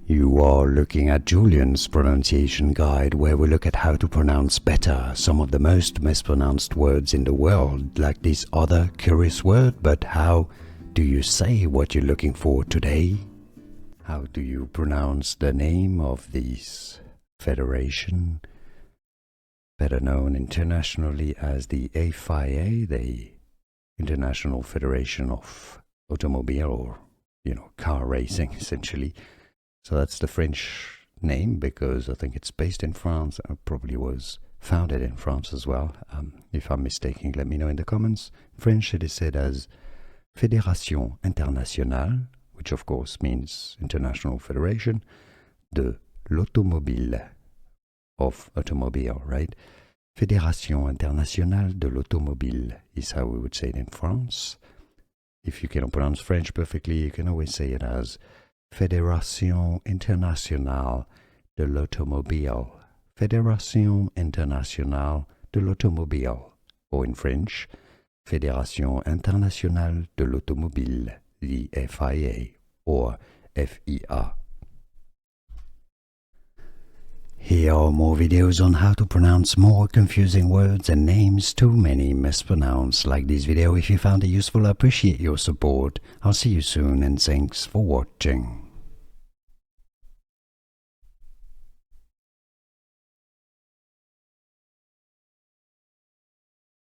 You are looking at Julian's pronunciation guide, where we look at how to pronounce better some of the most mispronounced words in the world, like this other curious word. But how do you say what you're looking for today? How do you pronounce the name of this federation, better known internationally as the FIA, the International Federation of Automobile, or car racing essentially. So that's the French name, because I think it's based in France. It probably was founded in France as well. If I'm mistaken, let me know in the comments. In French, it is said as Fédération Internationale, which of course means International Federation de l'Automobile, of automobile, right? Fédération Internationale de l'Automobile is how we would say it in France. If you cannot pronounce French perfectly, you can always say it as Fédération Internationale de l'Automobile. Fédération Internationale de l'Automobile. Or in French, Fédération Internationale de l'Automobile, the FIA, or FIA. Here are more videos on how to pronounce more confusing words and names too many mispronounced. Like this video if you found it useful. I appreciate your support. I'll see you soon, and thanks for watching.